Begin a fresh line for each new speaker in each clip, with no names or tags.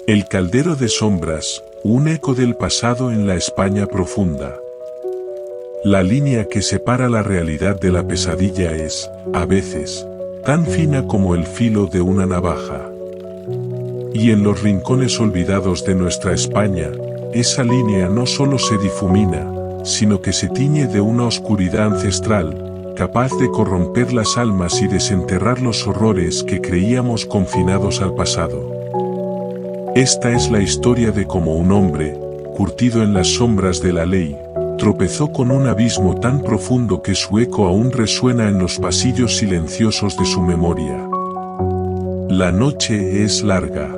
El caldero de sombras, un eco del pasado en la España profunda. La línea que separa la realidad de la pesadilla es, a veces, tan fina como el filo de una navaja. Y en los rincones olvidados de nuestra España, esa línea no solo se difumina, sino que se tiñe de una oscuridad ancestral, capaz de corromper las almas y desenterrar los horrores que creíamos confinados al pasado. Esta es la historia de cómo un hombre, curtido en las sombras de la ley, tropezó con un abismo tan profundo que su eco aún resuena en los pasillos silenciosos de su memoria. La noche es larga.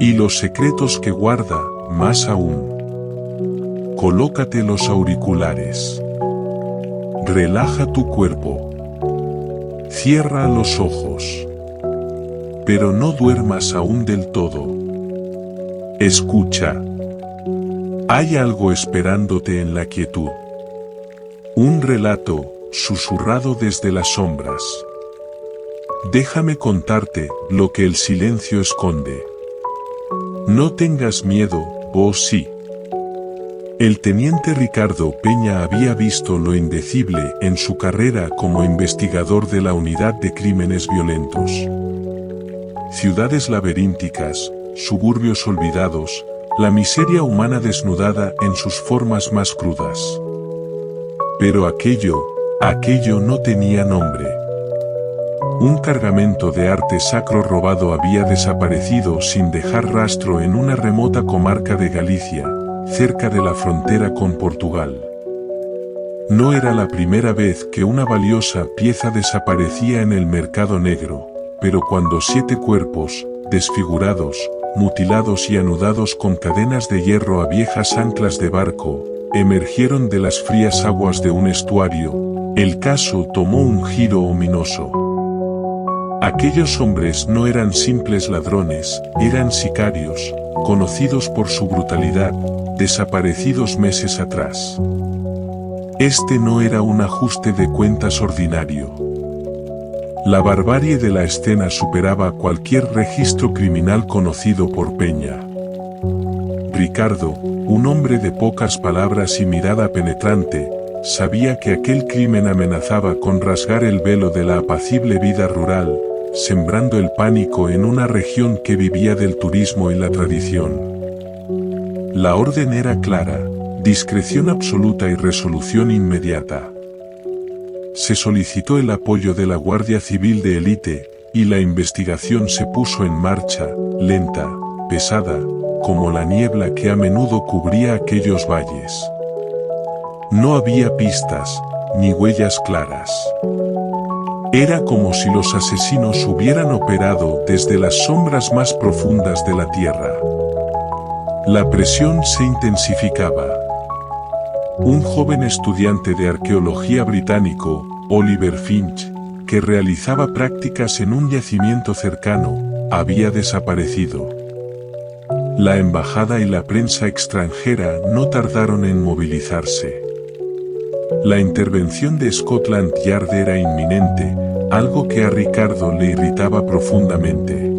Y los secretos que guarda, más aún. Colócate los auriculares. Relaja tu cuerpo. Cierra los ojos. Pero no duermas aún del todo. Escucha. Hay algo esperándote en la quietud. Un relato, susurrado desde las sombras. Déjame contarte lo que el silencio esconde. No tengas miedo, oh sí. El teniente Ricardo Peña había visto lo indecible en su carrera como investigador de la Unidad de Crímenes Violentos. Ciudades laberínticas, suburbios olvidados, la miseria humana desnudada en sus formas más crudas. Pero aquello no tenía nombre. Un cargamento de arte sacro robado había desaparecido sin dejar rastro en una remota comarca de Galicia, cerca de la frontera con Portugal. No era la primera vez que una valiosa pieza desaparecía en el mercado negro, pero cuando 7 cuerpos, desfigurados, mutilados y anudados con cadenas de hierro a viejas anclas de barco, emergieron de las frías aguas de un estuario, el caso tomó un giro ominoso. Aquellos hombres no eran simples ladrones, eran sicarios, conocidos por su brutalidad, desaparecidos meses atrás. Este no era un ajuste de cuentas ordinario. La barbarie de la escena superaba cualquier registro criminal conocido por Peña. Ricardo, un hombre de pocas palabras y mirada penetrante, sabía que aquel crimen amenazaba con rasgar el velo de la apacible vida rural, sembrando el pánico en una región que vivía del turismo y la tradición. La orden era clara, discreción absoluta y resolución inmediata. Se solicitó el apoyo de la Guardia Civil de élite, y la investigación se puso en marcha, lenta, pesada, como la niebla que a menudo cubría aquellos valles. No había pistas, ni huellas claras. Era como si los asesinos hubieran operado desde las sombras más profundas de la tierra. La presión se intensificaba. Un joven estudiante de arqueología británico, Oliver Finch, que realizaba prácticas en un yacimiento cercano, había desaparecido. La embajada y la prensa extranjera no tardaron en movilizarse. La intervención de Scotland Yard era inminente, algo que a Ricardo le irritaba profundamente.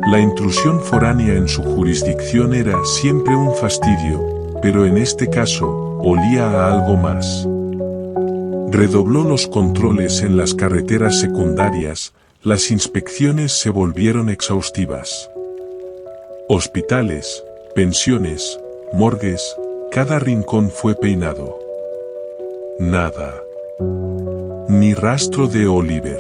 La intrusión foránea en su jurisdicción era siempre un fastidio, pero en este caso, olía a algo más. Redobló los controles en las carreteras secundarias, las inspecciones se volvieron exhaustivas. Hospitales, pensiones, morgues, cada rincón fue peinado. Nada. Ni rastro de Oliver.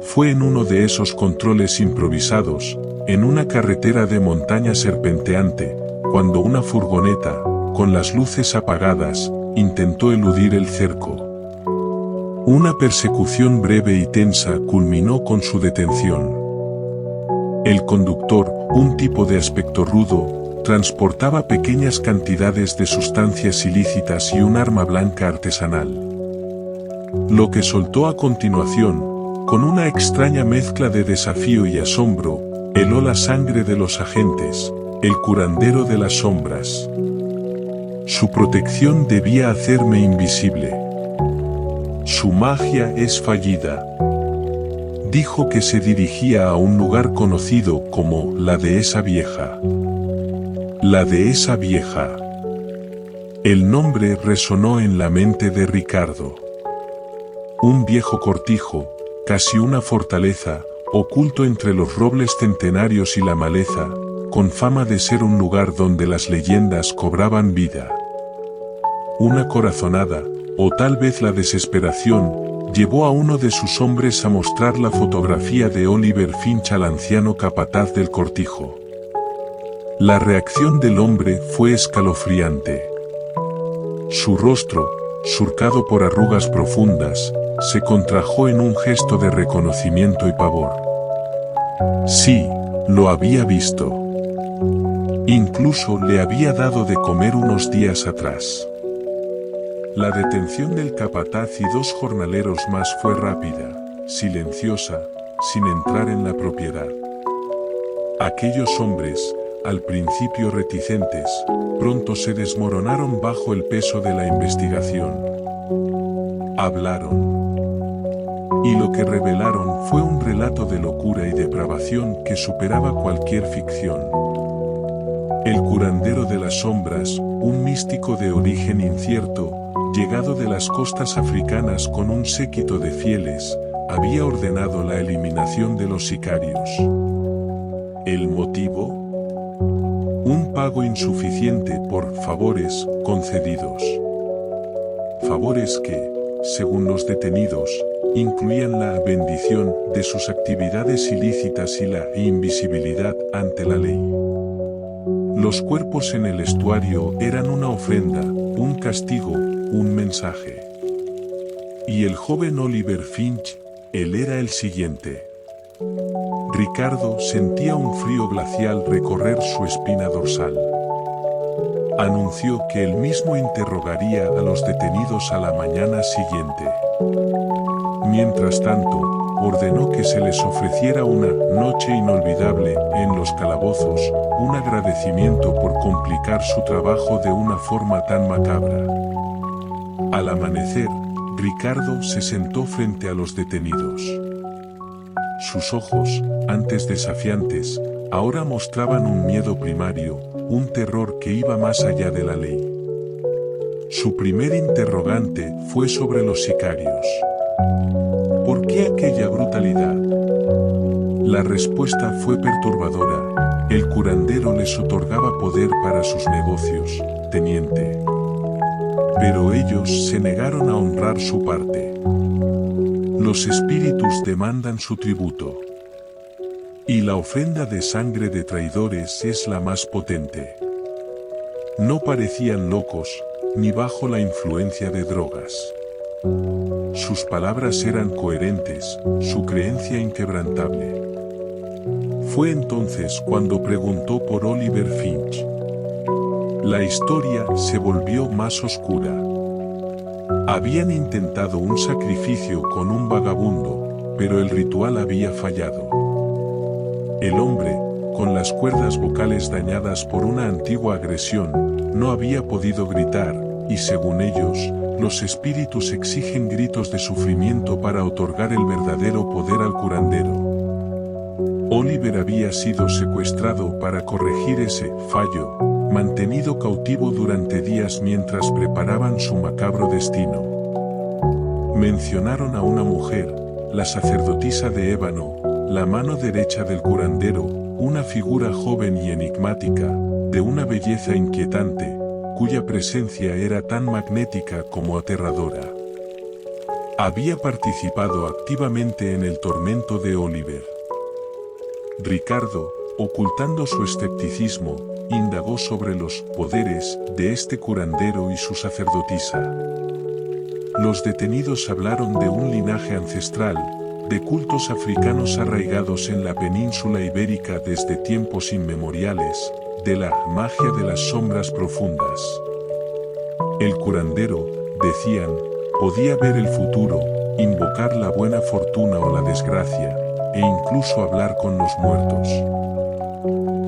Fue en uno de esos controles improvisados, en una carretera de montaña serpenteante, cuando una furgoneta, con las luces apagadas, intentó eludir el cerco. Una persecución breve y tensa culminó con su detención. El conductor, un tipo de aspecto rudo, transportaba pequeñas cantidades de sustancias ilícitas y un arma blanca artesanal. Lo que soltó a continuación, con una extraña mezcla de desafío y asombro, heló la sangre de los agentes, el curandero de las sombras. Su protección debía hacerme invisible. Su magia es fallida. Dijo que se dirigía a un lugar conocido como la dehesa vieja. La dehesa vieja. El nombre resonó en la mente de Ricardo. Un viejo cortijo, casi una fortaleza, oculto entre los robles centenarios y la maleza, con fama de ser un lugar donde las leyendas cobraban vida. Una corazonada, o tal vez la desesperación, llevó a uno de sus hombres a mostrar la fotografía de Oliver Finch al anciano capataz del cortijo. La reacción del hombre fue escalofriante. Su rostro, surcado por arrugas profundas, se contrajo en un gesto de reconocimiento y pavor. Sí, lo había visto. Incluso le había dado de comer unos días atrás. La detención del capataz y 2 jornaleros más fue rápida, silenciosa, sin entrar en la propiedad. Aquellos hombres, al principio reticentes, pronto se desmoronaron bajo el peso de la investigación. Hablaron. Y lo que revelaron fue un relato de locura y depravación que superaba cualquier ficción. El curandero de las sombras, un místico de origen incierto, llegado de las costas africanas con un séquito de fieles, había ordenado la eliminación de los sicarios. ¿El motivo? Un pago insuficiente por favores concedidos. Favores que, según los detenidos, incluían la bendición de sus actividades ilícitas y la invisibilidad ante la ley. Los cuerpos en el estuario eran una ofrenda, un castigo, un mensaje. Y el joven Oliver Finch, él era el siguiente. Ricardo sentía un frío glacial recorrer su espina dorsal. Anunció que él mismo interrogaría a los detenidos a la mañana siguiente. Mientras tanto, ordenó que se les ofreciera una noche inolvidable en los calabozos, un agradecimiento por complicar su trabajo de una forma tan macabra. Al amanecer, Ricardo se sentó frente a los detenidos. Sus ojos, antes desafiantes, ahora mostraban un miedo primario, un terror que iba más allá de la ley. Su primer interrogante fue sobre los sicarios. ¿Por qué aquella brutalidad? La respuesta fue perturbadora. El curandero les otorgaba poder para sus negocios, teniente. Pero ellos se negaron a honrar su parte. Los espíritus demandan su tributo. Y la ofrenda de sangre de traidores es la más potente. No parecían locos, ni bajo la influencia de drogas. Sus palabras eran coherentes, su creencia inquebrantable. Fue entonces cuando preguntó por Oliver Finch. La historia se volvió más oscura. Habían intentado un sacrificio con un vagabundo, pero el ritual había fallado. El hombre, con las cuerdas vocales dañadas por una antigua agresión, no había podido gritar, y según ellos, los espíritus exigen gritos de sufrimiento para otorgar el verdadero poder al curandero. Oliver había sido secuestrado para corregir ese fallo, mantenido cautivo durante días mientras preparaban su macabro destino. Mencionaron a una mujer, la sacerdotisa de ébano, la mano derecha del curandero, una figura joven y enigmática, de una belleza inquietante, cuya presencia era tan magnética como aterradora. Había participado activamente en el tormento de Oliver. Ricardo, ocultando su escepticismo, indagó sobre los poderes de este curandero y su sacerdotisa. Los detenidos hablaron de un linaje ancestral, de cultos africanos arraigados en la península ibérica desde tiempos inmemoriales, de la magia de las sombras profundas. El curandero, decían, podía ver el futuro, invocar la buena fortuna o la desgracia, e incluso hablar con los muertos.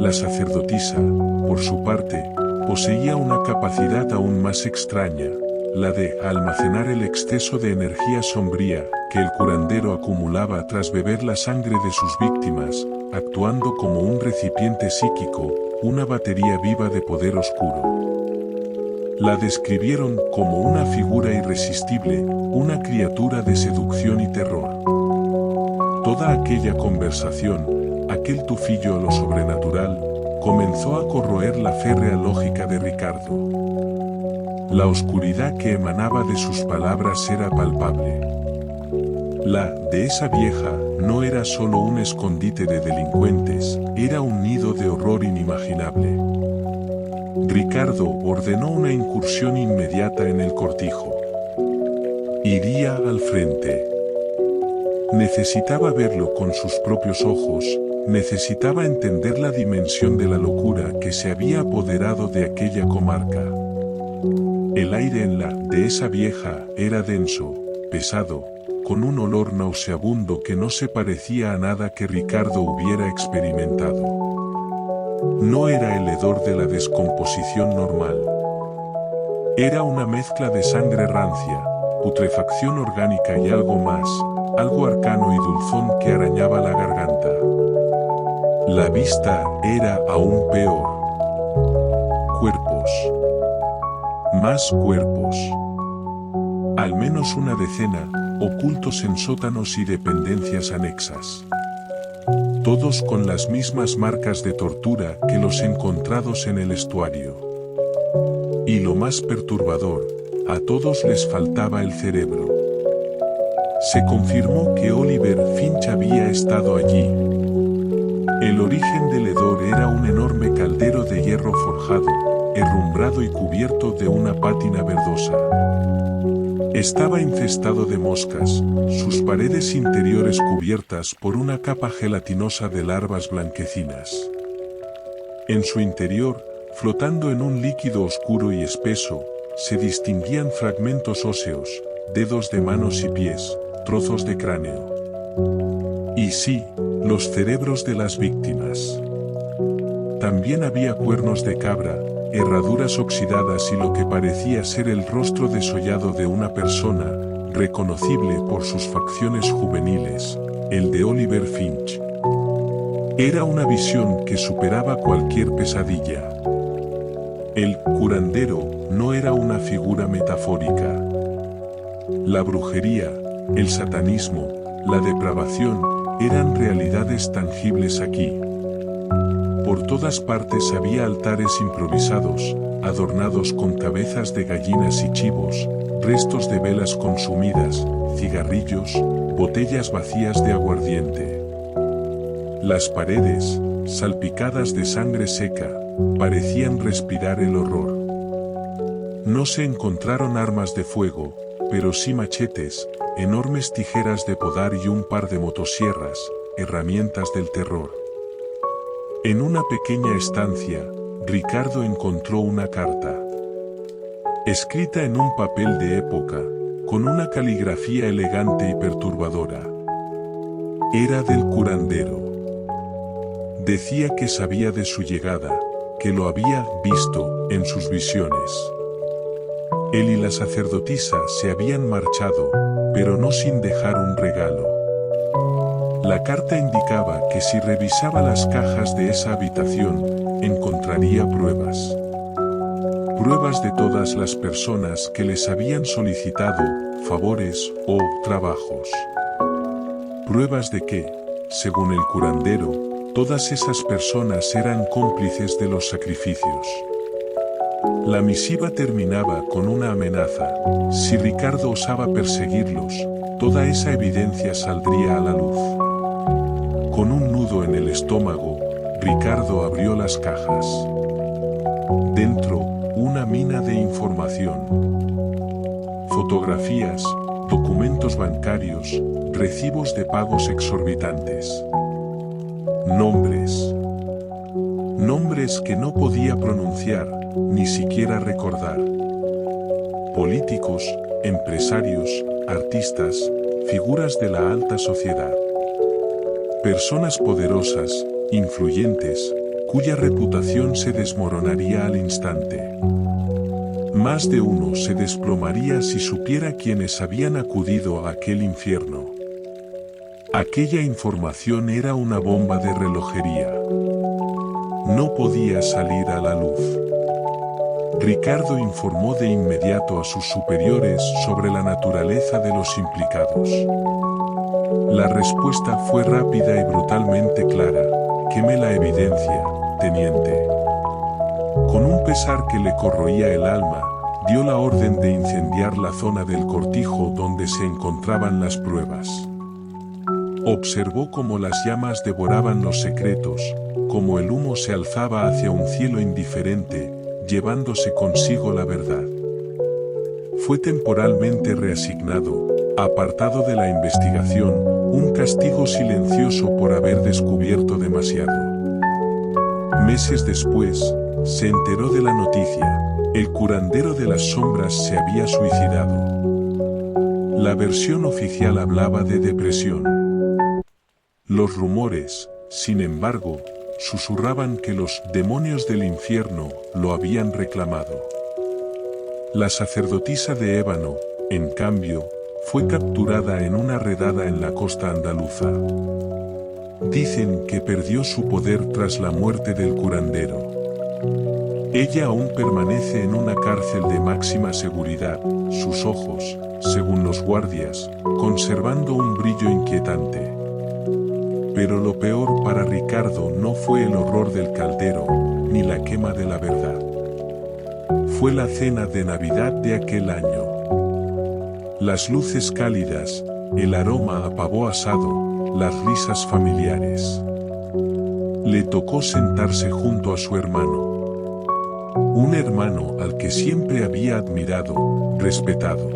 La sacerdotisa, por su parte, poseía una capacidad aún más extraña, la de almacenar el exceso de energía sombría que el curandero acumulaba tras beber la sangre de sus víctimas, actuando como un recipiente psíquico, una batería viva de poder oscuro. La describieron como una figura irresistible, una criatura de seducción y terror. Toda aquella conversación, aquel tufillo a lo sobrenatural, comenzó a corroer la férrea lógica de Ricardo. La oscuridad que emanaba de sus palabras era palpable. La de esa vieja no era solo un escondite de delincuentes, era un nido de horror inimaginable. Ricardo ordenó una incursión inmediata en el cortijo. Iría al frente. Necesitaba verlo con sus propios ojos, necesitaba entender la dimensión de la locura que se había apoderado de aquella comarca. El aire en la de esa vieja era denso, pesado, con un olor nauseabundo que no se parecía a nada que Ricardo hubiera experimentado. No era el hedor de la descomposición normal. Era una mezcla de sangre rancia, putrefacción orgánica y algo más, algo arcano y dulzón que arañaba la garganta. La vista era aún peor. Cuerpos. Más cuerpos. Al menos una decena, ocultos en sótanos y dependencias anexas. Todos con las mismas marcas de tortura que los encontrados en el estuario. Y lo más perturbador, a todos les faltaba el cerebro. Se confirmó que Oliver Finch había estado allí. El origen del hedor era un enorme caldero de hierro forjado, herrumbrado y cubierto de una pátina verdosa. Estaba infestado de moscas, sus paredes interiores cubiertas por una capa gelatinosa de larvas blanquecinas. En su interior, flotando en un líquido oscuro y espeso, se distinguían fragmentos óseos, dedos de manos y pies, trozos de cráneo. Y sí, los cerebros de las víctimas. También había cuernos de cabra, herraduras oxidadas y lo que parecía ser el rostro desollado de una persona, reconocible por sus facciones juveniles, el de Oliver Finch. Era una visión que superaba cualquier pesadilla. El curandero no era una figura metafórica. La brujería, el satanismo, la depravación, eran realidades tangibles aquí. Por todas partes había altares improvisados, adornados con cabezas de gallinas y chivos, restos de velas consumidas, cigarrillos, botellas vacías de aguardiente. Las paredes, salpicadas de sangre seca, parecían respirar el horror. No se encontraron armas de fuego, pero sí machetes, enormes tijeras de podar y un par de motosierras, herramientas del terror. En una pequeña estancia, Ricardo encontró una carta. Escrita en un papel de época, con una caligrafía elegante y perturbadora. Era del curandero. Decía que sabía de su llegada, que lo había visto en sus visiones. Él y la sacerdotisa se habían marchado, pero no sin dejar un regalo. La carta indicaba que si revisaba las cajas de esa habitación, encontraría pruebas. Pruebas de todas las personas que les habían solicitado favores o trabajos. Pruebas de que, según el curandero, todas esas personas eran cómplices de los sacrificios. La misiva terminaba con una amenaza: si Ricardo osaba perseguirlos, toda esa evidencia saldría a la luz. Con un nudo en el estómago, Ricardo abrió las cajas. Dentro, una mina de información. Fotografías, documentos bancarios, recibos de pagos exorbitantes. Nombres. Nombres que no podía pronunciar, ni siquiera recordar. Políticos, empresarios, artistas, figuras de la alta sociedad. Personas poderosas, influyentes, cuya reputación se desmoronaría al instante. Más de uno se desplomaría si supiera quiénes habían acudido a aquel infierno. Aquella información era una bomba de relojería. No podía salir a la luz. Ricardo informó de inmediato a sus superiores sobre la naturaleza de los implicados. La respuesta fue rápida y brutalmente clara. Queme la evidencia, teniente. Con un pesar que le corroía el alma, dio la orden de incendiar la zona del cortijo donde se encontraban las pruebas. Observó cómo las llamas devoraban los secretos, cómo el humo se alzaba hacia un cielo indiferente, llevándose consigo la verdad. Fue temporalmente reasignado, apartado de la investigación, un castigo silencioso por haber descubierto demasiado. Meses después, se enteró de la noticia: el curandero de las sombras se había suicidado. La versión oficial hablaba de depresión. Los rumores, sin embargo, susurraban que los demonios del infierno lo habían reclamado. La sacerdotisa de ébano, en cambio, fue capturada en una redada en la costa andaluza. Dicen que perdió su poder tras la muerte del curandero. Ella aún permanece en una cárcel de máxima seguridad, sus ojos, según los guardias, conservando un brillo inquietante. Pero lo peor para Ricardo no fue el horror del caldero, ni la quema de la verdad. Fue la cena de Navidad de aquel año. Las luces cálidas, el aroma a pavo asado, las risas familiares. Le tocó sentarse junto a su hermano. Un hermano al que siempre había admirado, respetado.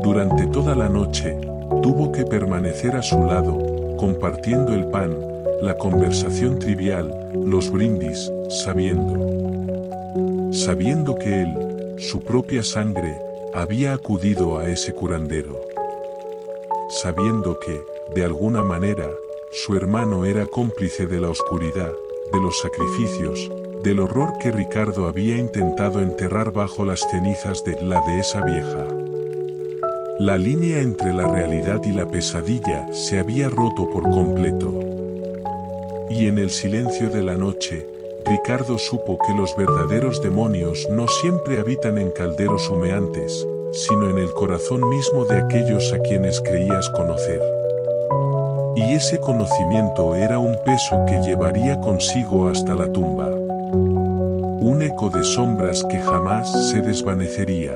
Durante toda la noche, tuvo que permanecer a su lado, compartiendo el pan, la conversación trivial, los brindis, sabiendo que él, su propia sangre, había acudido a ese curandero. Sabiendo que, de alguna manera, su hermano era cómplice de la oscuridad, de los sacrificios, del horror que Ricardo había intentado enterrar bajo las cenizas de la dehesa vieja. La línea entre la realidad y la pesadilla se había roto por completo. Y en el silencio de la noche, Ricardo supo que los verdaderos demonios no siempre habitan en calderos humeantes, sino en el corazón mismo de aquellos a quienes creías conocer. Y ese conocimiento era un peso que llevaría consigo hasta la tumba. Un eco de sombras que jamás se desvanecería.